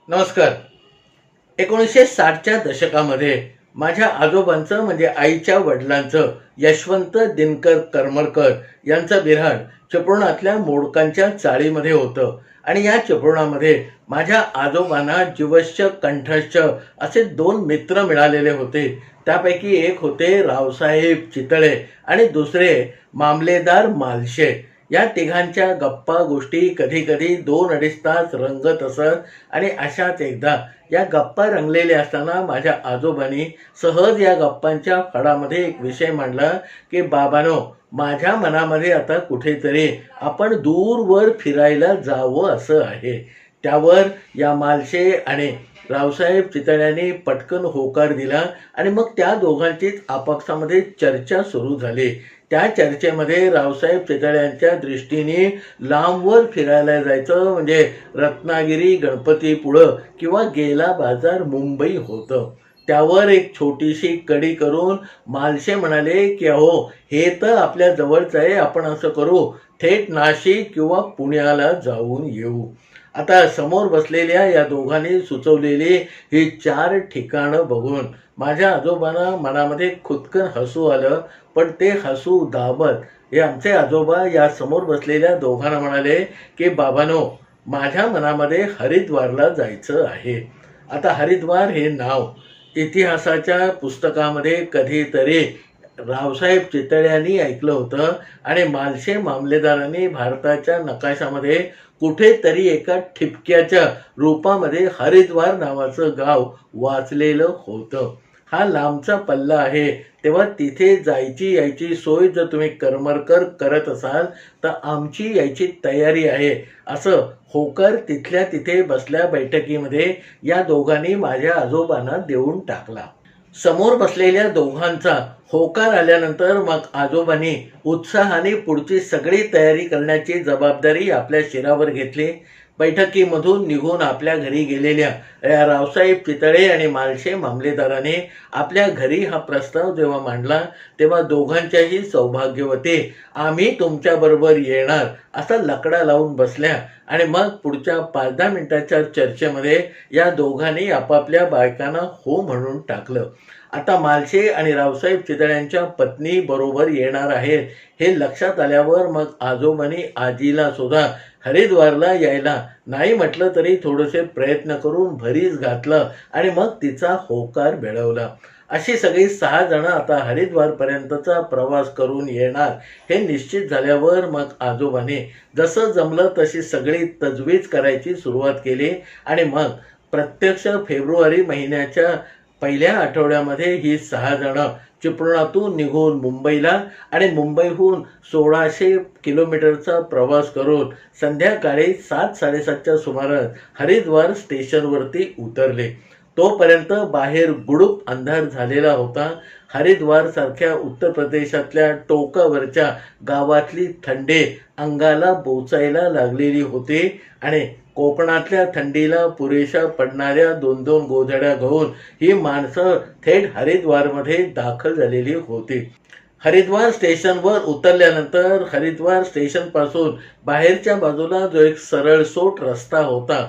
नमस्कार. 1960च्या दशकामध्ये माझ्या आजोबांचं म्हणजे आईच्या वडिलांचं यशवंत दिनकर करमरकर यांचं बिऱ्हाड चिपळुणातल्या मोडकांच्या चाळीमध्ये होतं आणि या चिपळुणामध्ये माझ्या आजोबांना जीवश्च कंठश्च असे दोन मित्र मिळालेले होते. त्यापैकी एक होते रावसाहेब चितळे आणि दुसरे मामलेदार मालशे. या तिघांच्या गप्पा गोष्टी कधी कधी 2-2.5 तास रंगत असत आणि अशाच एकदा या गप्पा रंगलेल्या असताना माझ्या आजोबांनी सहज या गप्पांच्या फडामध्ये एक विषय मांडला की बाबांनो, माझ्या मनामध्ये आता कुठेतरी आपण दूरवर फिरायला जावं असं आहे. त्यावर या मालशे आणि रावसाहेब चितळ्यांनी पटकन होकार दिला आणि मग त्या दोघांचीच आपापसामध्ये चर्चा सुरू झाली. त्या चर्चेमध्ये रावसाहेब चितळ्यांच्या दृष्टीने लांबवर फिरायला जायचं म्हणजे रत्नागिरी गणपतीपुळं किंवा गेला बाजार मुंबई होतं. त्यावर एक छोटीशी कडी करून मालशे म्हणाले की अहो, हे तर आपल्या जवळच आहे, आपण असं करू, थेट नाशिक किंवा पुण्याला जाऊन येऊ. आता समोर बसलेल्या या दोघांनी सुचवलेली ही 4 ठिकाणं बघून माझ्या आजोबांना मनामध्ये खुदकन हसू आलं. पण ते हसू दाबत हे आमचे आजोबा या समोर बसलेल्या दोघांना म्हणाले की बाबांनो, माझ्या मनामध्ये हरिद्वारला जायचं आहे. आता हरिद्वार हे नाव इतिहासाच्या पुस्तकामध्ये कधीतरी रावसाहेब चितळ्यांनी ऐकलं होतं आणि मालशे मामलेदारांनी भारताच्या नकाशामध्ये कुठेतरी एका ठिपक्याच्या रूपामध्ये हरिद्वार नावाचं गाव वाचलेलं होतं. हा लांबचा पल्ला आहे, तेव्हा तिथे जायची यायची सोय जर तुम्ही करमरकर करत असाल तर आमची यायची तयारी आहे, असं होकार तिथल्या तिथे बसल्या बैठकीमध्ये या दोघांनी माझ्या आजोबांना देऊन टाकला. समोर बसलेल्या दोघांचा होकार आल्यानंतर मग आजोबांनी उत्साहाने पुढची सगळी तयारी करण्याची जबाबदारी आपल्या शिरावर घेतली. बैठकीमधून निघून आपल्या घरी गेलेल्या या रावसाहेब चितळे आणि मालशे मामलेदाराने आपल्या घरी हा प्रस्ताव जेव्हा मांडला तेव्हा दोघांच्याही सौभाग्यवती आम्ही तुमच्याबरोबर येणार असा लकडा लावून बसल्या आणि मग पुढच्या 5-10 मिनिटाच्या चर्चेमध्ये या दोघांनी आपापल्या बायकांना हो म्हणून टाकलं. आता मालशे आणि रावसाहेब चितळ्यांच्या पत्नी बरोबर येणार आहेत हे लक्षात आल्यावर मग आजोबांनी आजीला सुद्धा हरिद्वारला यायला नाही म्हटलं तरी थोडेसे प्रयत्न करून भरीस घातलं आणि मग तिचा होकार मिळवला. अशी सगळी 6 जण आता हरिद्वारपर्यंतचा प्रवास करून येणार हे निश्चित झाल्यावर मग आजोबाने जसं जमलं तशी सगळी तजवीज करायची सुरुवात केली आणि मग प्रत्यक्ष फेब्रुवारी महिन्याच्या पहिल्या आठवड्यामध्ये ही 6 जण चिपळुणातून निघून मुंबईला आणि मुंबईहून 1600 किलोमीटरचा प्रवास करून संध्याकाळी 7-7:30च्या सुमारास हरिद्वार स्टेशनवरती उतरले. तोपर्यंत बाहेर गुडूप अंधार झालेला होता. हरिद्वार सारख्या उत्तर प्रदेशातल्या टोकावरच्या गावातली थंडी अंगाला बोचायला लागलेली होती आणि कोकणातल्या थंडीला पुरेशा पडणाऱ्या 2-2 गोधड्या घेऊन ही माणसं थेट हरिद्वारमध्ये दाखल झालेली होती. हरिद्वार स्टेशनवर उतरल्यानंतर हरिद्वार स्टेशनपासून बाहेरच्या बाजूला जो एक सरळसोट रस्ता होता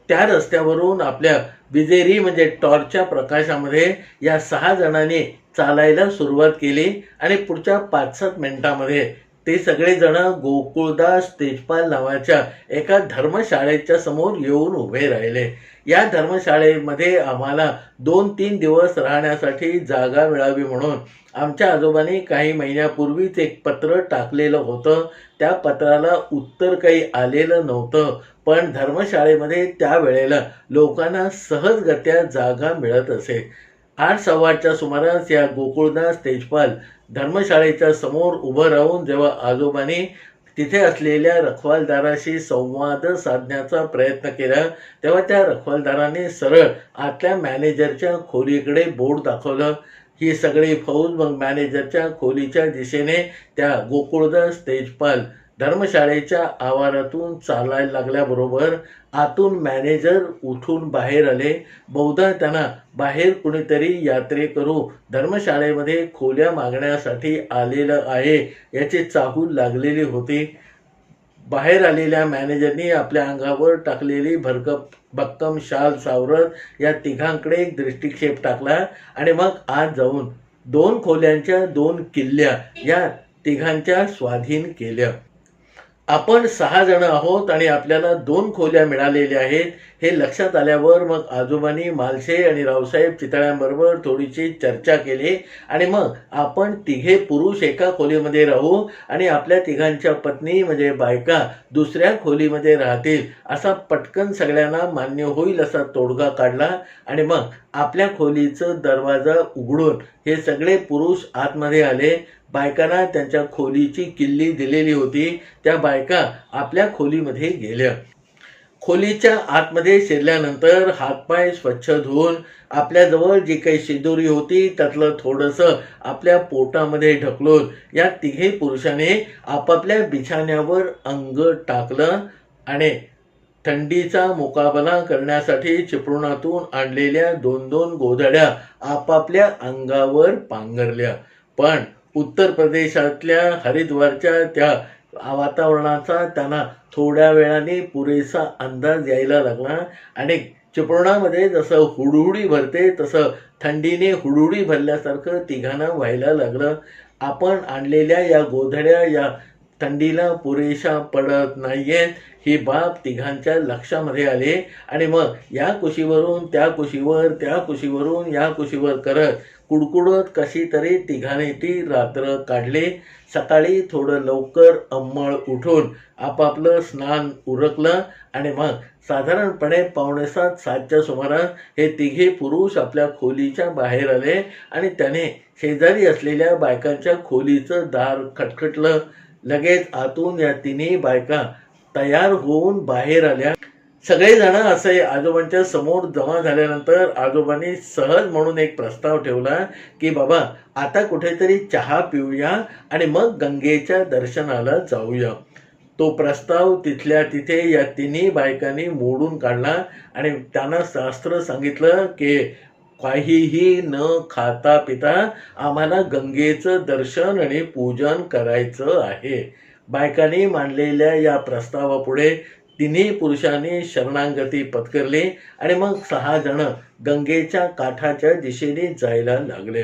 त्या रस्त्यावरून आपल्या विजेरी म्हणजे टॉर्चच्या प्रकाशामध्ये या 6 जणांनी चालायला सुरुवात केली आणि पुढच्या 5-7 मिनिटांमध्ये ते सगळेजण गोकुळदास तेजपाल नावाच्या एका धर्मशाळेच्या समोर येऊन उभे राहिले. या धर्मशाळेमध्ये आम्हाला 2-3 दिवस राहण्यासाठी जागा मिळावी म्हणून आमच्या आजोबांनी काही महिन्यापूर्वीच एक पत्र टाकलेलं होतं. त्या पत्राला उत्तर काही आलेलं नव्हतं, पण धर्मशाळेमध्ये त्यावेळेला लोकांना सहजगत्या जागा मिळत असे. 8:15च्या सुमारास या गोकुळदास तेजपाल धर्मशाळेच्या समोर उभं राहून जेव्हा आजोबांनी तिथे असलेल्या रखवालदाराशी संवाद साधण्याचा प्रयत्न केला तेव्हा त्या रखवालदाराने सरळ आतल्या मॅनेजरच्या खोलीकडे बोर्ड दाखवलं. ही सगळी फौज मग मॅनेजरच्या खोलीच्या दिशेने त्या गोकुळदास तेजपाल धर्मशाळेच्या आवारातून चालायला लागल्याबरोबर आतून मॅनेजर उठून बाहेर आले. बहुधा त्यांना बाहेर कुणीतरी यात्रेकरू धर्मशाळेमध्ये खोल्या मागण्यासाठी आलेलं आहे याची चाहूल लागलेली होती. बाहेर आलेल्या मॅनेजरनी आपल्या अंगावर टाकलेली भक्कम शाल सावरत या तिघांकडे एक दृष्टिक्षेप टाकला आणि मग आत जाऊन 2 खोल्यांच्या 2 किल्ल्या या तिघांच्या स्वाधीन केल्या. आपण 6 जण आहोत आणि आपल्याला 2 खोल्या मिळालेल्या आहेत हे लक्षात आल्यावर मग आजोबांनी मालशे आणि रावसाहेब चितळ्यांबरोबर थोडीशी चर्चा केली आणि मग आपण तिघे पुरुष एका खोलीमध्ये राहू आणि आपल्या तिघांच्या पत्नी म्हणजे बायका दुसऱ्या खोलीमध्ये राहतील असा पटकन सगळ्यांना मान्य होईल असा तोडगा काढला आणि मग आपल्या खोलीचं दरवाजा उघडून हे सगळे पुरुष आतमध्ये आले. बायकांना त्यांच्या खोलीची किल्ली दिलेली होती. त्या बायका आपल्या खोलीमध्ये गेल्या. खोलीच्या आतमध्ये शिरल्यानंतर हातपाय स्वच्छ धुवून आपल्याजवळ जी काही शिदोरी होती त्यातलं थोडंसं आपल्या पोटामध्ये ढकलून या तिघे पुरुषाने आपापल्या बिछाण्यावर अंग टाकलं आणि थंडीचा मुकाबला करण्यासाठी चिपळुणातून आणलेल्या 2-2 गोधड्या आपापल्या अंगावर पांघरल्या. पण उत्तर प्रदेशातल्या हरिद्वारच्या त्या वातावरणाचा त्यांना थोड्या वेळाने पुरेसा अंदाज यायला लागला आणि चिपळुणामध्ये जसं हुडहुडी भरते तसं थंडीने हुडहुडी भरल्यासारखं तिघांना व्हायला लागलं. आपण आणलेल्या या गोधड्या या थंडीला पुरेशा पडत नाहीयेत ही बाब तिघांच्या लक्षामध्ये आली आणि मग या कुशीवरून त्या कुशीवर त्या कुशीवरून या कुशीवर करत कुडकुडत कशी तरी तिघांनी ती रात्र काढली. सकाळी थोडं लवकर अंमळ उठून आपापलं स्नान उरकलं आणि मग साधारणपणे 6:45-7च्या सुमारास हे तिघे पुरुष आपल्या खोलीच्या बाहेर आले आणि त्याने शेजारी असलेल्या बायकांच्या खोलीचं दार खटखटलं. लगेच आतून या तिन्ही बायका तयार होऊन बाहेर आल्या. सगळेजण असे आजोबांच्या समोर जमा झाल्यानंतर आजोबांनी सहज म्हणून एक प्रस्ताव ठेवला की बाबा आता कुठेतरी चहा पिऊया आणि मग गंगेच्या दर्शनाला जाऊया. तो प्रस्ताव तिथल्या तिथे या तिन्ही बायकांनी मोडून काढला आणि त्यांना शास्त्र सांगितलं की काहीही न खाता पिता आम्हाला गंगेचं दर्शन आणि पूजन करायचं आहे. बायकांनी मांडलेल्या या प्रस्तावापुढे तिन्ही पुरुषांनी शरणागती पत्करली आणि मग 6 जण गंगेच्या काठाच्या दिशेने जायला लागले.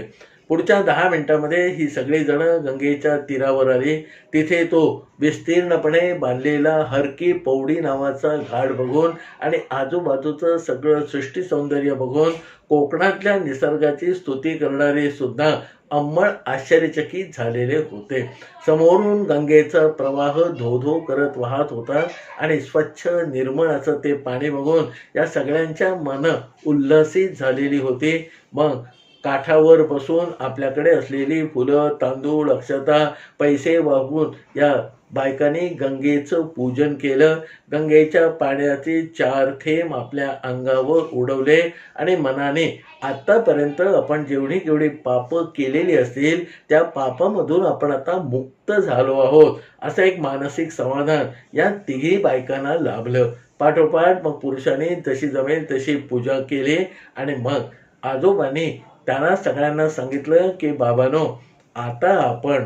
पुढच्या 10 मिनिटांमध्ये ही सगळी जण गंगेच्या तीरावर आली. तिथे तो विस्तीर्णपणे बांधलेला हरकी पौडी नावाचा घाट बघून आणि आजूबाजूचं सगळं सृष्टी सौंदर्य बघून कोकणातल्या निसर्गाची स्तुती करणारे सुद्धा अंमळ आश्चर्यचकित झालेले होते. समोरून गंगेचा प्रवाह धो करत वाहत होता आणि स्वच्छ निर्मळ असं ते पाणी बघून या सगळ्यांच्या मन उल्लसित झालेली होती. मग काठावर बसून आपल्याकडे असलेली फुलं, तांदूळ, अक्षता, पैसे वाहून या बायकांनी गंगेचं पूजन केलं. गंगेच्या पाण्याचे 4 थेंब आपल्या अंगावर उडवले आणि मनाने आत्तापर्यंत आपण जेवढी पापं केलेली असतील त्या पापामधून आपण आता मुक्त झालो आहोत असं एक मानसिक समाधान या तिघी बायकांना लाभलं. पाठोपाठ मग पुरुषांनी जशी जमेल तशी पूजा केली आणि मग आजोबांनी त्यांना सगळ्यांना सांगितलं की बाबांनो आता आपण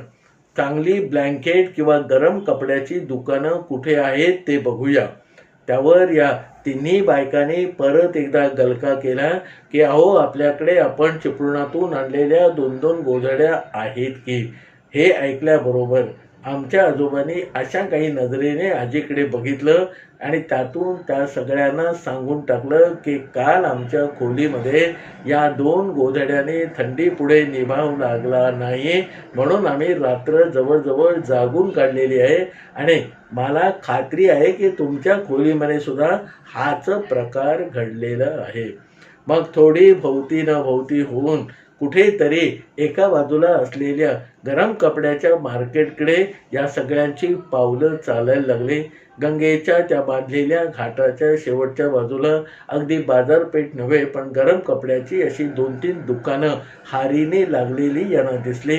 चांगली ब्लँकेट किंवा गरम कपड्याची दुकानं कुठे आहेत ते बघूया. त्यावर या तिन्ही बायकांनी परत एकदा गलका केला की अहो आपल्याकडे आपण चिपळुणातून आणलेल्या 2-2 गोधड्या आहेत की. हे ऐकल्याबरोबर आमच्या आजोबांनी अशा काही नजरेने आजीकडे बघितलं आणि त्यातून त्या सगळ्यांना सांगून टाकलं की काल आमच्या खोलीमध्ये या 2 गोधड्याने थंडी पुढे निभाव लागला नाही म्हणून आम्ही रात्र जवळजवळ जागून काढलेली आहे आणि मला खात्री आहे की तुमच्या खोलीमध्ये सुद्धा हाच प्रकार घडलेला आहे. मग थोडी भोवती न भोवती होऊन कुठेतरी एका बाजूला असलेल्या गरम कपड्याच्या मार्केटकडे या सगळ्यांची पावलं चालायला लागली. गंगेच्या त्या बांधलेल्या घाटाच्या शेवटच्या बाजूला अगदी बाजारपेठ नव्हे पण गरम कपड्याची अशी 2-3 दुकानं हारीने लागलेली यांना दिसली.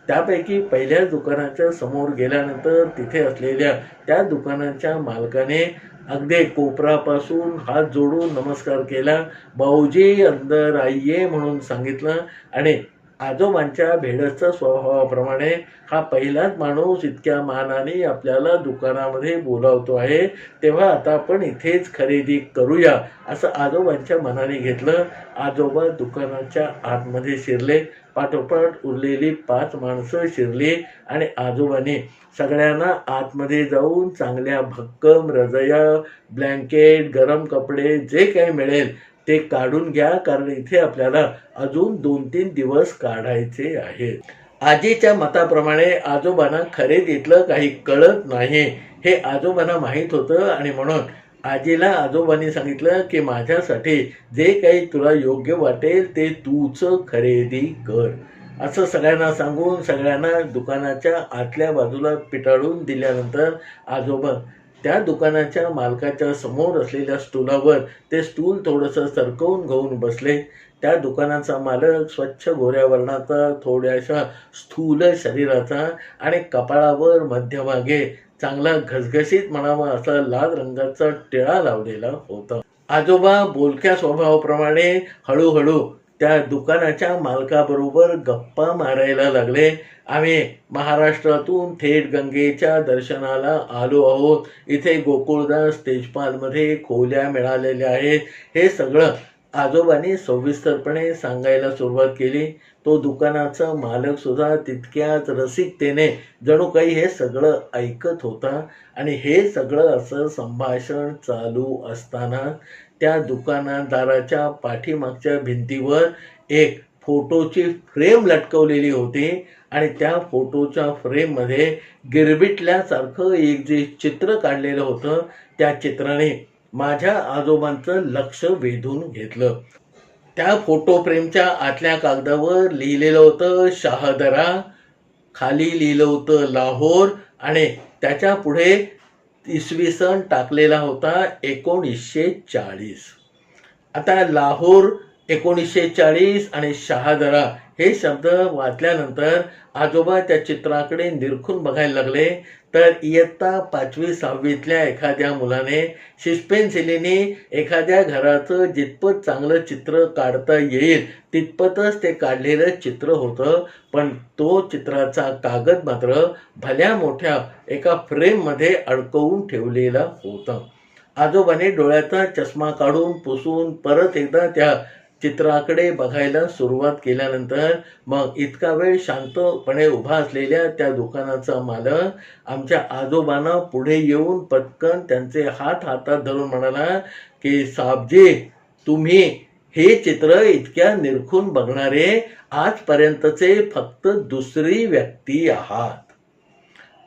त्यापैकी पहिल्या दुकानाच्या समोर गेल्यानंतर तिथे असलेल्या त्या दुकानाच्या मालकाने अगदी कोपरापासून हात जोडून नमस्कार केला. भाऊजी अंदर आइये म्हणून सांगितलं आणि आजोबांच्या भेडस्त स्वभावाप्रमाणे हा पहिलाच माणूस इतक्या मानाने आपल्याला दुकानामध्ये बोलावतो आहे, तेव्हा आता आपण इथेच खरेदी करूया असं आजोबांच्या मनाने घेतलं. आजोबा दुकानाच्या आतमध्ये शिरले. पाठोपाठ उरलेली 5 माणसं शिरली आणि आजोबांनी सगळ्यांना आतमध्ये जाऊन चांगल्या भक्कम रजया, ब्लँकेट, गरम कपडे जे काही मिळेल ते काढून घ्या, कारण इथे आपल्याला अजून 2-3 दिवस काढायचे आहेत. आजीच्या मताप्रमाणे आजोबांना खरेदीतलं काही कळत नाही हे आजोबांना माहीत होतं आणि म्हणून आजीला आजोबांनी सांगितलं की माझ्यासाठी जे काही तुला योग्य वाटेल ते तूच खरेदी कर. असं सगळ्यांना सांगून सगळ्यांना दुकानाच्या आतल्या बाजूला पिटाळून दिल्यानंतर आजोबा त्या दुकानाच्या मालकाच्या समोर असलेल्या स्टूलावर ते स्टूल थोडंसं सरकवून घेऊन बसले. त्या दुकानाचा मालक स्वच्छ गोऱ्या वर्णाचा, थोड्याशा स्थूल शरीराचा आणि कपाळावर मध्यभागे चांगला घसघशीत म्हणावा असा लाल रंगाचा टिळा लावलेला होता. आजोबा बोलक्या स्वभावाप्रमाणे हळूहळू त्या दुकानाच्या मालकाबरोबर गप्पा मारायला लागले. आम्ही महाराष्ट्रातून थेट गंगेच्या दर्शनाला आलो आहोत. इथे गोकुळदास तेजपालमध्ये खोल्या मिळालेल्या आहेत. हे सगळं आजोबांनी सविस्तरपणे सांगायला सुरुवात केली. तो दुकानाचा मालक सुद्धा तितक्याच रसिकतेने जणू काही हे सगळं ऐकत होता. आणि हे सगळं असं संभाषण चालू असताना त्या दुकानदाराच्या पाठीमागच्या भिंतीवर एक फोटोची फ्रेम लटकवलेली होती आणि त्या फोटोच्या फ्रेममध्ये गिरबिटल्यासारखं एक जे चित्र काढलेलं होतं त्या चित्राने माझ्या आजोबांचं लक्ष वेधून घेतलं. त्या फोटो फ्रेमच्या आतल्या कागदावर लिहिलेलं होतं शाहदरा, खाली लिहिलं होतं लाहोर आणि त्याच्या पुढे इसवी सन टाकलेला होता 1940. आता लाहोर 1940 आणि शहादरा हे शब्द वाचल्यानंतर आजोबा त्या चित्राकडे निरखून बघायला लागले. तर इयत्ता 5वी-6वीतल्या एखाद्या मुलाने शिस्पेन्सिलीने एखाद्या घराचं जितपत चांगलं चित्र काढता येईल तितपतच ते काढलेलं चित्र होतं. पण तो चित्राचा कागद मात्र भल्या मोठ्या एका फ्रेममध्ये अडकवून ठेवलेला होता. आजोबाने डोळ्याचा चष्मा काढून पुसून परत एकदा त्या चित्राकडे बघायला सुरुवात केल्यानंतर मग इतका वेळ शांतपणे उभा असलेल्या त्या दुकानाचा मालक आमच्या आजोबांना पुढे येऊन पटकन त्यांचे हात हातात धरून म्हणाला की साबजी, तुम्ही हे चित्र इतक्या निरखून बघणारे आजपर्यंतचे फक्त दुसरी व्यक्ती आहात.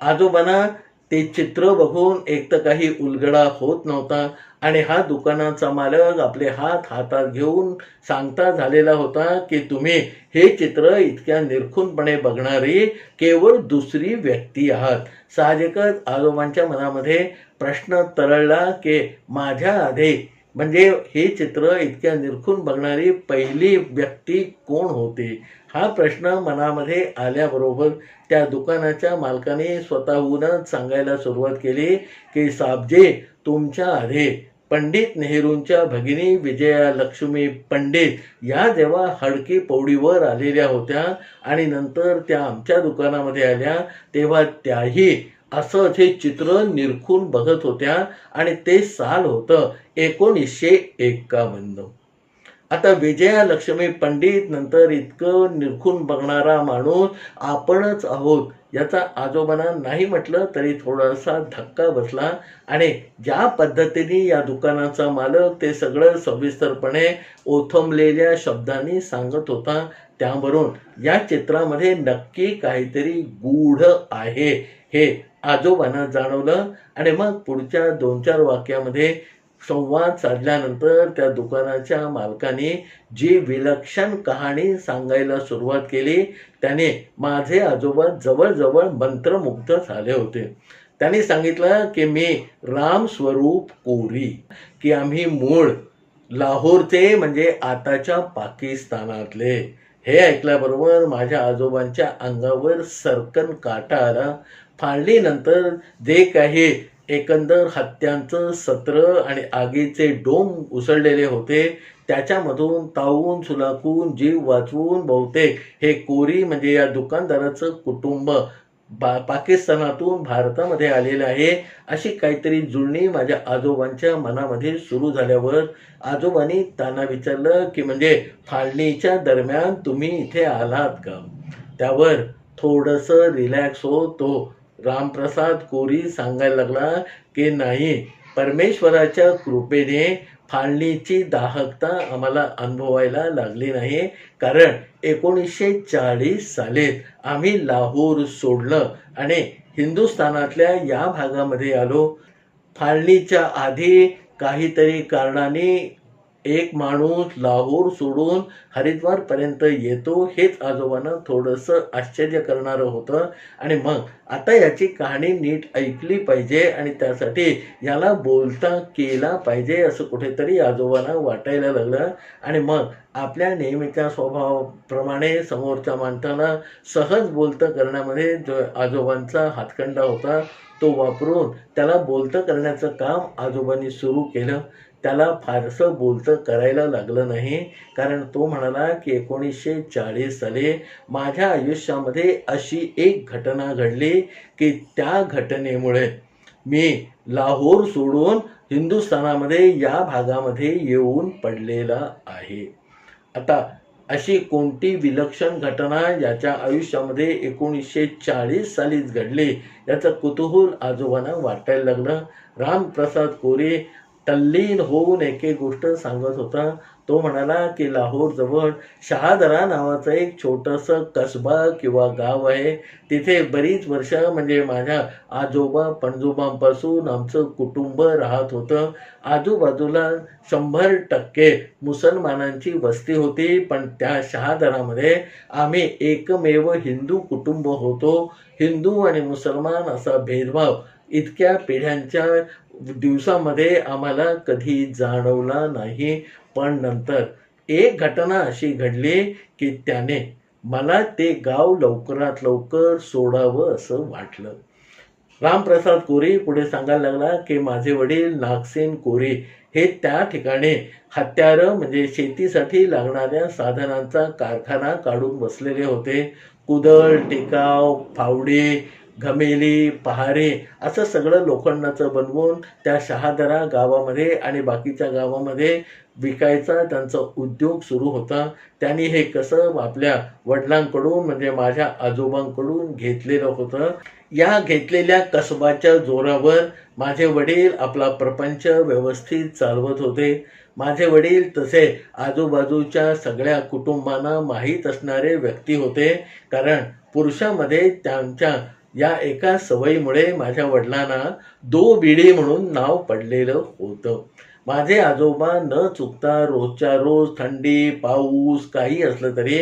आजोबांना ते चित्र बघून एक तर काही उलगडा होत नव्हता आणि हा दुकानाचा मालक आपले हात हातात घेऊन सांगता झालेला होता की तुम्ही हे चित्र इतक्या निरखूनपणे बघणारी केवळ दुसरी व्यक्ती आहात. साहजिकच आजोबांच्या मनामध्ये प्रश्न तरळला की माझ्या आधी म्हणजे हे चित्र इतक्या निरखून बघणारी पहिली व्यक्ती कोण होती. हा प्रश्न मनामध्ये आल्याबरोबर त्या दुकानाच्या मालकाने स्वतःहूनच सांगायला सुरुवात केली की साबजी, तुमच्या आधी पंडित नेहरूंच्या भगिनी विजयालक्ष्मी पंडित या जेव्हा हडकी पौडीवर आलेल्या होत्या आणि नंतर त्या आमच्या दुकानामध्ये आल्या तेव्हा त्याही असंच हे चित्र निरखून बघत होत्या आणि ते साल होतं 1951. आता विजयालक्ष्मी पंडित नंतर इतकं निरखून बघणारा माणूस आपणच आहोत याचा आजोबांना नाही म्हटलं तरी थोडासा धक्का बसला. आणि ज्या पद्धतीने या दुकानाचा मालक ते सगळं सविस्तरपणे ओथंबलेल्या शब्दांनी सांगत होता त्यावरून या चित्रामध्ये नक्की काहीतरी गूढ आहे हे आजोबांना जाणवलं. आणि मग पुढच्या 2-4 वाक्यामध्ये संवाद साधल्यानंतर त्या दुकानाच्या मालकाने जी विलक्षण कहाणी सांगायला सुरुवात केली त्याने माझे आजोबा जवळजवळ मंत्रमुग्ध झाले होते. त्यांनी सांगितलं की मी रामस्वरूप कोरी, की आम्ही मूळ लाहोरचे म्हणजे आताच्या पाकिस्तानातले. हे ऐकल्याबरोबर माझ्या आजोबांच्या अंगावर सरकन काटा आला. फाळणीनंतर जे काही एकंदर हत्यांचं सत्र आणि आगीचे डोम उसळलेले होते. त्याच्यामधून तावून सुलाखून जीव वाचवून बहुतेक हे कोरी म्हणजे या दुकानदाराचं कुटुंब पाकिस्तानातून भारतामध्ये आलेलं आहे अशी काहीतरी जुळणी माझ्या आजोबांच्या मनामध्ये सुरू झाल्यावर आजोबांनी त्यांना विचारलं की म्हणजे फाळणीच्या दरम्यान तुम्ही इथे आलात का? त्यावर थोडंसं रिलॅक्स होत तो रामप्रसाद कोरी सांगायला लागला की नाही, परमेश्वराच्या कृपेने फाळणीची दाहकता आम्हाला अनुभवायला लागली नाही, कारण 1940 सालीत आम्ही लाहोर सोडलं आणि हिंदुस्थानातल्या या भागामध्ये आलो. फाळणीच्या आधी काहीतरी कारणाने एक माणूस लाहोर सोडून हरिद्वारपर्यंत येतो, हेच आजोबांना थोडंसं आश्चर्य करणारं होतं. आणि मग आता याची कहाणी नीट ऐकली पाहिजे आणि त्यासाठी याला बोलता केला पाहिजे असं कुठेतरी आजोबांना वाटायला लागलं. आणि मग आपल्या नेहमीच्या स्वभावाप्रमाणे समोरच्या माणसाला सहज बोलतं करण्यामध्ये जो आजोबांचा हातखंडा होता तो वापरून त्याला बोलतं करण्याचं काम आजोबांनी सुरू केलं. त्याला फारसं बोलतं करायला लागलं नाही, कारण तो म्हणाला की 1940 साली माझ्या आयुष्यामध्ये अशी एक घटना घडली की त्या घटनेमुळे मी लाहोर सोडून हिंदुस्थानामध्ये या भागामध्ये येऊन पडलेला आहे. आता अशी कोणती विलक्षण घटना याच्या आयुष्यामध्ये 1940 सालीच घडली याचं कुतूहल आजोबांना वाटायला लागलं. रामप्रसाद कोरी तल्लीन होऊन एक एक गोष्ट सांगत होता. तो म्हणाला की लाहोरजवळ शहादरा नावाचं एक छोटंसं कसबा किंवा गाव आहे. तिथे बरीच वर्ष म्हणजे माझ्या आजोबा पणजोबांपासून आमचं कुटुंब राहत होतं. आजूबाजूला 100% मुसलमानांची वस्ती होती, पण त्या शहादरामध्ये आम्ही एकमेव हिंदू कुटुंब होतो. हिंदू आणि मुसलमान असा भेदभाव इतक्या पिढ्यांच्या दिवसामध्ये आम्हाला कधी जाणवला नाही. पण नंतर एक घटना अशी घडली की त्याने मला ते गाव लवकरात लवकर सोडावं असं वाटलं. रामप्रसाद कोरी पुढे सांगायला लागला की माझे वडील नागसेन कोरी हे त्या ठिकाणी हत्यारं म्हणजे शेतीसाठी लागणाऱ्या साधनांचा कारखाना काढून बसलेले होते. कुदळ, टिकाव, फावडे, घमेली, पहारे असं सगळं लोखंडाचं बनवून त्या शहादरा गावामध्ये आणि बाकीच्या गावामध्ये विकायचा त्यांचा उद्योग सुरू होता. त्यांनी हे कसं आपल्या वडिलांकडून म्हणजे माझ्या आजोबांकडून घेतलेलं होतं. या घेतलेल्या कसबाच्या जोरावर माझे वडील आपला प्रपंच व्यवस्थित चालवत होते. माझे वडील तसे आजूबाजूच्या सगळ्या कुटुंबांना माहीत असणारे व्यक्ती होते, कारण पुरुषामध्ये त्यांच्या या एका सवयीमुळे माझ्या वडिलांना दो बिडी म्हणून नाव पडलेलं होतं. माझे आजोबा न चुकता रोजच्या रोज थंडी पाऊस काही असलं तरी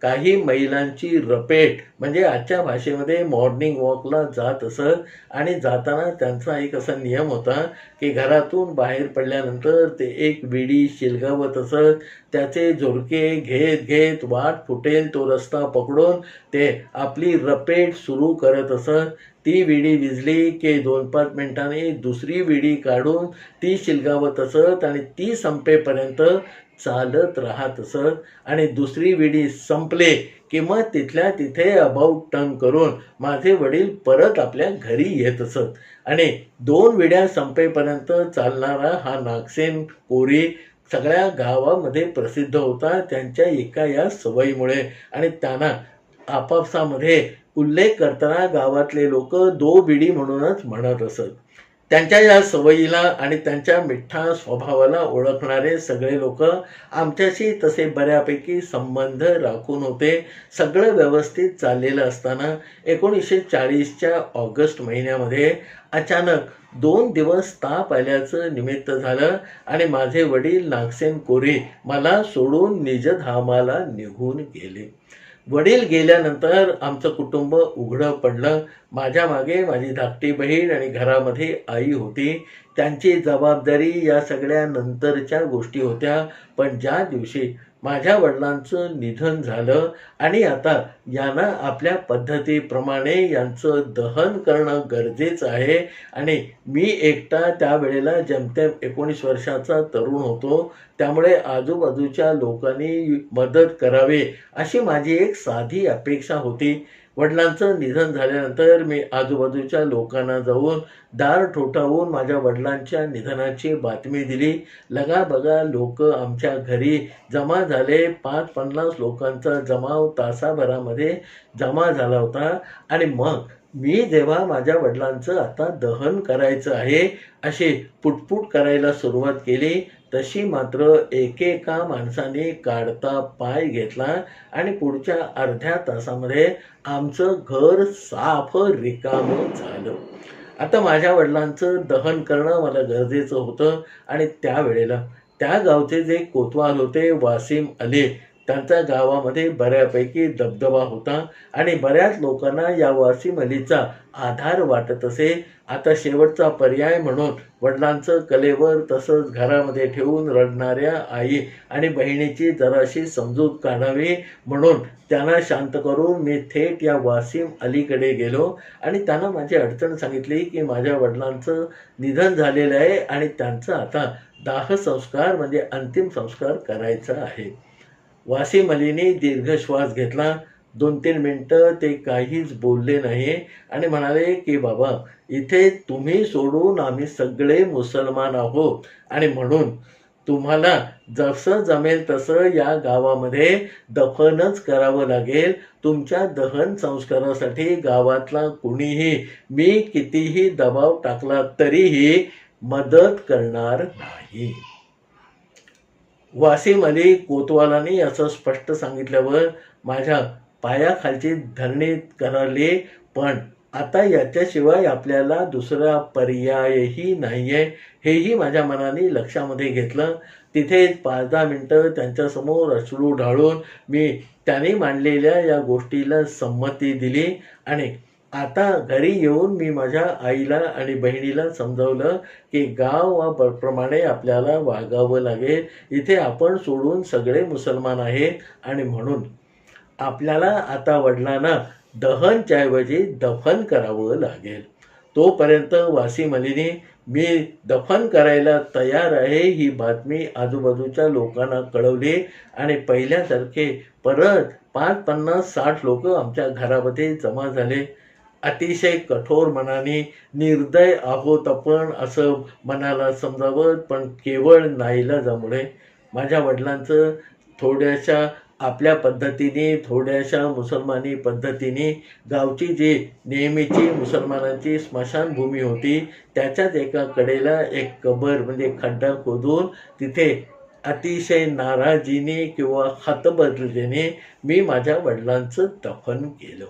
काही महिलांची रपेट म्हणजे आजच्या भाषेमध्ये मॉर्निंग वॉकला जात असत. आणि जाताना त्यांचा एक असा नियम होता की घरातून बाहेर पडल्यानंतर ते एक विडी शिलगावत असत. त्याचे झोरके घेत घेत वाट फुटेल तो रस्ता पकडून ते आपली रपेट सुरू करत असत. ती विडी विझली की 2-5 मिनिटांनी दुसरी विडी काढून ती शिलगावत असत आणि ती संपेपर्यंत चालत राहत असत. आणि दुसरी विडी संपले की मग तिथल्या तिथे अबाउट टर्न करून माझे वडील परत आपल्या घरी येत असत. आणि 2 विड्या संपेपर्यंत चालणारा हा नागसेन कोरी सगळ्या गावामध्ये प्रसिद्ध होता त्यांच्या एका या सवयीमुळे. आणि त्यांना आपापसामध्ये उल्लेख करताना गावातले लोक दो बिडी म्हणूनच म्हणत असत. त्यांच्या या सवयीला आणि त्यांच्या मिठ्ठा स्वभावाला ओळखणारे सगळे लोक आमच्याशी तसे बऱ्यापैकी संबंध राखून होते. सगळं व्यवस्थित चाललेलं असताना 1940च्या ऑगस्ट महिन्यामध्ये अचानक 2 दिवस ताप आल्याचं निमित्त झालं आणि माझे वडील नागसेन कोरी मला सोडून निजधामाला निघून गेले. वडील गेल्यानंतर आमचं कुटुंब उघडं पडलं. माझ्या मागे माझी धाकटी बहीण आणि घरामध्ये आई होती. त्यांची जबाबदारी या सगळ्या नंतरच्या गोष्टी होत्या. पण ज्या दिवशी माझ्या वडिलांचं निधन झालं आणि आता यांना आपल्या पद्धतीप्रमाणे यांचं दहन करणं गरजेचं आहे आणि मी एकटा त्यावेळेला जेमतेम 19 वर्षाचा तरुण होतो, त्यामुळे आजूबाजूच्या लोकांनी मदत करावी अशी माझी एक साधी अपेक्षा होती. वडिलांचं निधन झाल्यानंतर मी आजूबाजूच्या लोकांना जाऊन दार ठोठावून माझ्या वडिलांच्या निधनाची बातमी दिली. लगाबगा लोक आमच्या घरी जमा झाले. 5-50 लोकांचा जमाव तासाभरामध्ये जमा झाला होता आणि मग मी जेव्हा माझ्या वडिलांचं आता दहन करायचं आहे अशी पुटपुट करायला सुरुवात केली, तशी मात्र एकेका माणसाने काढता पाय घेतला आणि पुढच्या अर्ध्या तासामध्ये आमचं घर साफ रिकामं झालं. आता माझ्या वडिलांचं दहन करणं मला गरजेचं होतं आणि त्यावेळेला त्या गावचे जे कोतवाल होते वासिम अली, त्यांच्या गावामध्ये बऱ्यापैकी दबदबा होता आणि बऱ्याच लोकांना या वासिम अलीचा आधार वाटत असे. आता शेवटचा पर्याय म्हणून वडिलांचं कलेवर तसंच घरामध्ये ठेवून रडणाऱ्या आई आणि बहिणीची जराशी समजूत काढावी म्हणून त्यांना शांत करून मी थेट या वासिम अलीकडे गेलो आणि त्यांना माझी अडचण सांगितली की माझ्या वडिलांचं निधन झालेलं आहे आणि त्यांचं आता दाह संस्कार म्हणजे अंतिम संस्कार करायचा आहे. वासिम अलीने दीर्घ श्वास घेतला. 2-3 मिनिटं ते काहीच बोलले नाही आणि म्हणाले की बाबा, इथे तुम्ही सोडून आम्ही सगळे मुसलमान आहोत आणि म्हणून तुम्हाला जसं जमेल तसं या गावामध्ये दफनच करावं लागेल. तुमच्या दहन संस्कारासाठी गावातला कुणीही मी कितीही दबाव टाकला तरीही मदत करणार नाही. वासिम अली कोतवालांनी असं स्पष्ट सांगितल्यावर माझ्या पायाखालची धरणी कराली. पण आता याच्याशिवाय आपल्याला दुसरा पर्यायही नाही आहे हेही माझ्या मनाने लक्षामध्ये घेतलं. तिथे 5-10 मिनटं त्यांच्यासमोर अश्रू ढाळून मी त्यांनी मांडलेल्या या गोष्टीला संमती दिली आणि आता घरी येऊन मी माझ्या आईला आणि बहिणीला समजावलं की गावाप्रमाणे आपल्याला वागावं लागेल. इथे आपण सोडून सगळे मुसलमान आहेत आणि म्हणून आपल्याला आता वडिलांना दहनच्या ऐवजी दफन करावं लागेल. तोपर्यंत वासिम अलीने मी दफन करायला तयार आहे ही बातमी आजूबाजूच्या लोकांना कळवली आणि पहिल्यासारखे परत 5-50-60 लोक आमच्या घरामध्ये जमा झाले. अतिशय कठोर मनाने निर्दय आहोत आपण असं मनाला समजावं, पण केवळ नाईलाजामुळे माझ्या वडिलांचं थोड्याशा आपल्या पद्धतीने थोड्याशा मुसलमानी पद्धतीने गावची जी नेहमीची मुसलमानांची स्मशानभूमी होती त्याच्याच एका कडेला एक कबर म्हणजे खड्डा खोदून तिथे अतिशय नाराजीने किंवा हतबलतेने मी माझ्या वडिलांचं दफन केलं.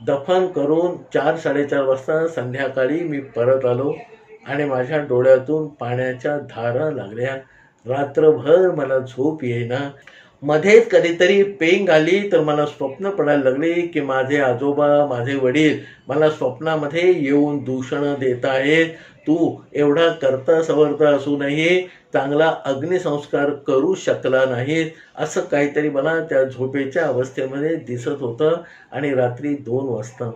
दफन करून 4-4:30 वाजता संध्याकाळी मी परत आलो आणि माझ्या डोळ्यातून पाण्याच्या धारा लागल्या. रात्रभर मला झोप येईना. मध्येच कधीतरी पेंग आली तर मला स्वप्न पडायला लागली की माझे आजोबा माझे वडील मला स्वप्नामध्ये येऊन दूषणं देत आहेत. तू एवढा करता सवरता असूनही चांगला अग्निसंस्कार करू शकला नाहीत असं काहीतरी मला त्या झोपेच्या अवस्थेमध्ये दिसत होतं. आणि रात्री 2 वाजता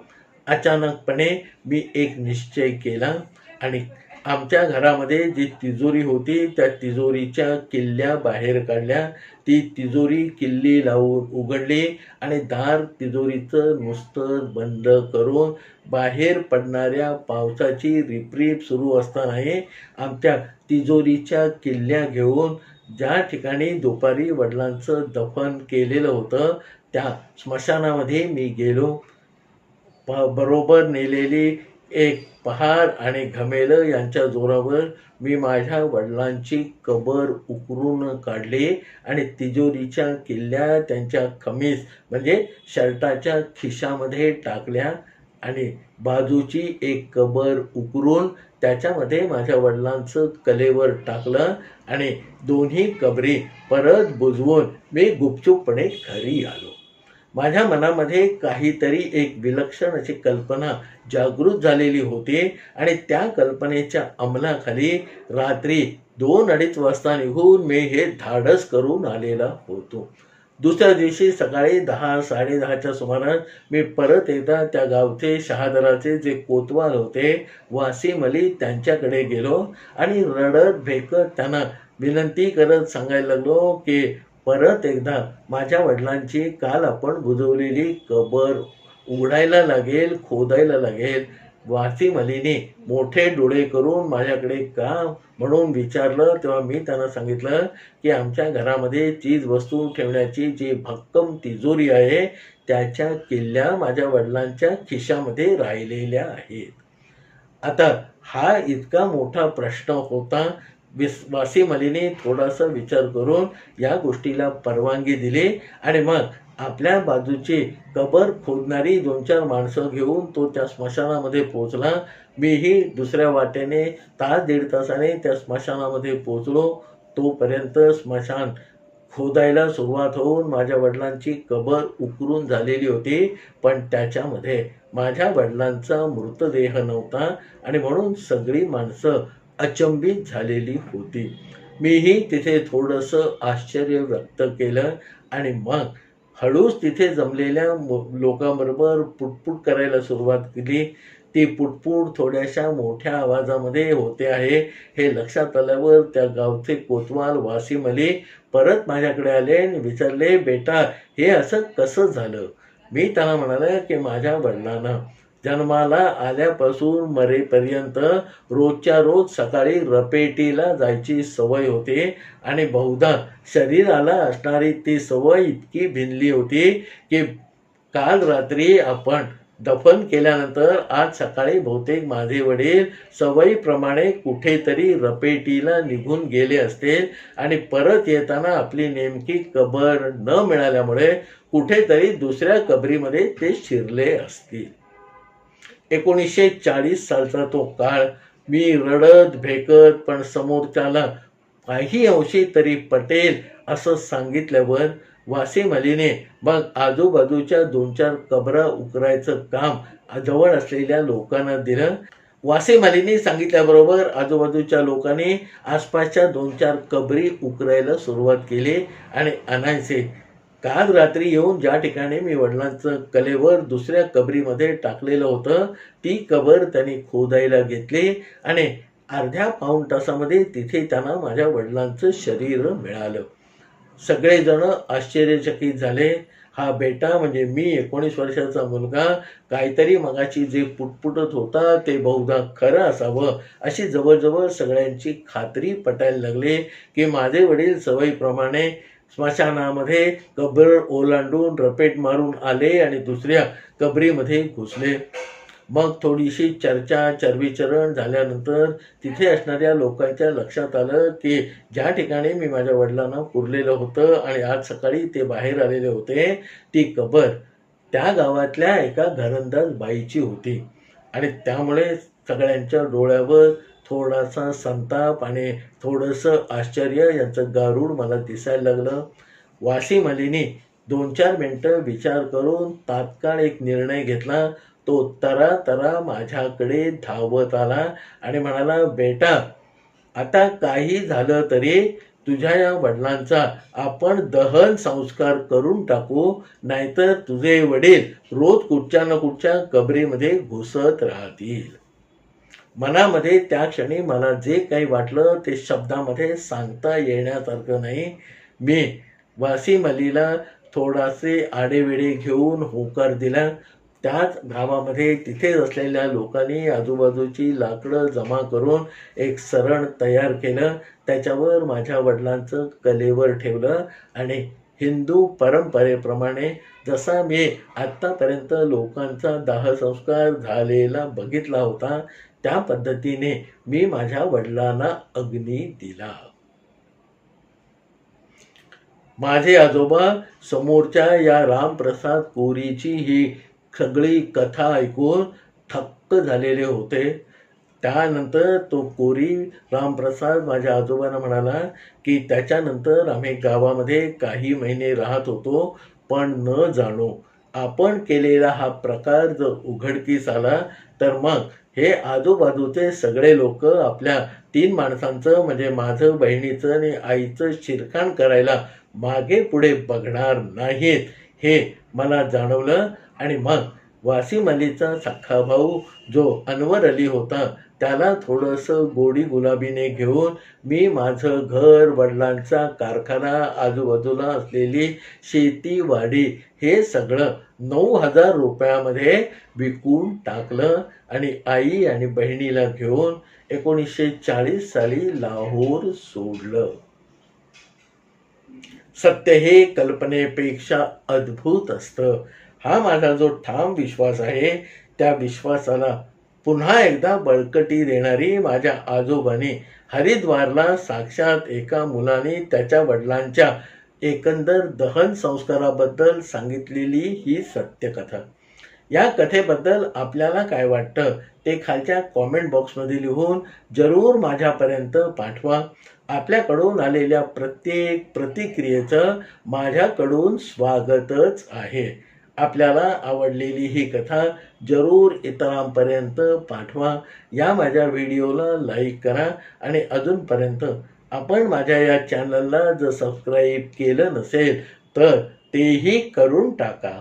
अचानकपणे मी एक निश्चय केला आणि आमच्या घरामध्ये जी तिजोरी होती त्या तिजोरीच्या किल्ल्या बाहेर काढल्या. ती तिजोरी किल्ली लावून उघडली आणि दार तिजोरीचं नुसतं बंद करून बाहेर पडणाऱ्या पावसाची रिपरिप सुरू असतानाही आमच्या तिजोरीच्या किल्ल्या घेऊन ज्या ठिकाणी दुपारी वडिलांचं दफन केलेलं होतं त्या स्मशानामध्ये मी गेलो. बरोबर नेलेली एक पहार आणि घमेलं यांच्या जोरावर मी माझ्या वडिलांची कबर उकरून काढली आणि तिजोरीच्या किल्ल्या त्यांच्या खमीस म्हणजे शर्टाच्या खिशामध्ये टाकल्या आणि बाजूची एक कबर उकरून त्याच्यामध्ये माझ्या वडिलांचं कलेवर टाकलं आणि दोन्ही कबरी परत बुजवून मी गुपचूपपणे घरी आलो. माझ्या मनामध्ये काहीतरी एक विलक्षण अशी कल्पना जागृत झालेली होती आणि त्या कल्पनेच्या अंमलाखाली रात्री 2-2:30 वाजता निघून मी हे धाडस करून आलेला होतो. दुसऱ्या दिवशी सकाळी 10-10:30च्या सुमारास मी परत एकदा त्या गावचे शहादराचे जे कोतवाल होते वासिम अली त्यांच्याकडे गेलो आणि रडत भेकत त्यांना विनंती करत सांगायला लागलो की परत एकदा माझ्या वडिलांची काल आपण बुजवलेली कबर उघडायला लागेल, खोदायला लागेल. वासिम अलीने मोठे डोळे करून माझ्याकडे का म्हणून विचारलं. तेव्हा मी त्यांना सांगितलं की आमच्या घरामध्ये चीज वस्तू ठेवण्याची जी भक्कम तिजोरी आहे त्याच्या किल्ल्या माझ्या वडिलांच्या खिशामध्ये राहिलेल्या आहेत. आता हा इतका मोठा प्रश्न होता. वासिम अलीने थोडासा विचार करून या गोष्टीला परवानगी दिली आणि मग आपल्या बाजूची कबर खोदणारी 2-4 माणसं घेऊन तो त्या स्मशानामध्ये पोहोचला. मीही दुसऱ्या वाटेने तास-दीड तासाने त्या स्मशानामध्ये पोहोचलो. तोपर्यंत स्मशान खोदायला सुरुवात होऊन माझ्या वडिलांची कबर उकरून झालेली होती, पण त्याच्यामध्ये माझ्या वडिलांचा मृतदेह नव्हता आणि म्हणून सगळी माणसं अचंबित झालेली होती. मीही तिथे थोडंसं आश्चर्य व्यक्त केलं आणि मग हळूच तिथे जमलेल्या लोकांबरोबर पुटपुट करायला सुरुवात केली. ती पुटपुट थोड्याशा मोठ्या आवाजामध्ये होते आहे हे लक्षात आल्यावर त्या गावचे कोतवाल वासिम अली परत माझ्याकडे आले आणि विचारले, बेटा हे असं कसं झालं? मी त्यांना म्हणाले की माझ्या वडिलांना जन्माला आल्यापासून मरेपर्यंत रोजच्या रोज सकाळी रपेटीला जायची सवय होती आणि बहुधा शरीराला असणारी ती सवय इतकी भिनली होती की काल रात्री आपण दफन केल्यानंतर आज सकाळी बहुतेक माझे वडील सवयीप्रमाणे कुठेतरी रपेटीला निघून गेले असतील आणि परत येताना आपली नेमकी कबर न मिळाल्यामुळे कुठेतरी दुसऱ्या कबरीमध्ये ते शिरले असतील. 1940 सालचा तो काळ. मी रडत भेकत पण समोरच्याला काही अंशी तरी पटेल असं सांगितल्यावर वासिम अलीने मग आजूबाजूच्या 2-4 कबरा उकरायचं काम जवळ असलेल्या लोकांना दिलं. वासिम अलीने सांगितल्याबरोबर आजूबाजूच्या लोकांनी आसपासच्या 2-4 कबरी उकरायला सुरुवात केली आणि अनायसे काल रात्री येऊन ज्या ठिकाणी मी वडिलांचं कलेवर दुसऱ्या कबरीमध्ये टाकलेलं होतं ती कबर त्यांनी खोदायला घेतली आणि अर्ध्या पाऊण तासामध्ये तिथे त्यांना माझ्या वडिलांचं शरीर मिळालं. सगळेजण आश्चर्यचकित झाले. हा बेटा म्हणजे मी 19 वर्षाचा मुलगा काहीतरी मगाची जे पुटपुटत होता ते बहुधा खरं असावं अशी जवळजवळ सगळ्यांची खात्री पटायला लागली की माझे वडील सवयीप्रमाणे स्मशानामध्ये कबर ओलांडून रपेट मारून आले आणि दुसऱ्या कबरीमध्ये घुसले. मग थोडीशी चर्विचरण झाल्यानंतर तिथे असणाऱ्या लोकांच्या लक्षात आलं की ज्या ठिकाणी मी माझ्या वडिलांना पुरलेलं होतं आणि आज सकाळी ते बाहेर आलेले होते ती कबर त्या गावातल्या एका घरंदाज बाईची होती आणि त्यामुळे सगळ्यांच्या डोळ्यावर थोडासा संताप आणि थोडंसं आश्चर्य यांचं गारूड मला दिसायला लागलं. वासिम अलीने 2-4 मिनटं विचार करून तात्काळ एक निर्णय घेतला. तो तरा माझ्याकडे धावत आला आणि म्हणाला, बेटा आता काही झालं तरी तुझ्या या वडिलांचा आपण दहन संस्कार करून टाकू, नाहीतर तुझे वडील रोज कुठच्या ना कुठच्या कबरीमध्ये घुसत राहतील. मनामध्ये त्या क्षणी मला जे काही वाटलं ते शब्दामध्ये सांगता येण्यासारखं नाही. मी वासिम अलीला थोडासे आडेवेडे घेऊन होकार दिला. त्याच गावामध्ये तिथेच असलेल्या लोकांनी आजूबाजूची लाकडं जमा करून एक सरण तयार केलं. त्याच्यावर माझ्या वडिलांचं कलेवर ठेवलं आणि हिंदू परंपरेप्रमाणे जसा मी आत्तापर्यंत लोकांचा दाहसंस्कार झालेला बघितला होता त्या पद्धतीने मी माझ्या वडिलांना अग्नी दिला. माझे आजोबा समोरच्या या रामप्रसाद कोरीची ही सगळी कथा ऐकून थक्क झालेले होते. त्यानंतर तो कोरी रामप्रसाद माझ्या आजोबांना म्हणाला की त्याच्यानंतर आम्ही गावामध्ये काही महिने राहत होतो. पण न जाणो आपण केलेला हा प्रकार जर उघडकीस आला तर मग हे आजूबाजूचे सगळे लोक आपल्या 3 माणसांचं म्हणजे माझं, बहिणीचं आणि आईचं शिरकाण करायला मागे पुढे बघणार नाहीत हे मला जाणवलं. आणि मग वासिम अलीचा सख्खा भाऊ जो अनवर अली होता त्याला थोडंसं गोडी गुलाबीने घेऊन मी माझं घर, वडिलांचा कारखाना, आजूबाजूला असलेली शेती वाडी हे सगळं 9,000 रुपयामध्ये विकून टाकलं आणि आई आणि बहिणीला घेऊन 1940 साली लाहोर सोडलं. सत्य हे कल्पनेपेक्षा अद्भुत असतं, हा माझा जो ठाम विश्वास आहे. त्या विश्वासाला पुन्हा एकदा बळकटी देणारी माझ्या आजोबांनी हरिद्वारला साक्षात एका मुलाने त्याच्या वडिलांच्या एकंदर दहन संस्काराबद्दल सांगितलेली ही सत्यकथा. या कथेबद्दल आपल्याला काय वाटतं ते खालच्या कॉमेंट बॉक्समध्ये लिहून जरूर माझ्यापर्यंत पाठवा. आपल्याकडून आलेल्या प्रत्येक प्रतिक्रियेचं माझ्याकडून स्वागतच आहे. आपल्याला आवडलेली ही कथा जरूर इतरांपर्यंत पाठवा. या माझ्या व्हिडिओला लाईक करा आणि अजूनपर्यंत आपण माझ्या या चॅनलला जर सबस्क्राईब केलं नसेल तर तेही करून टाका.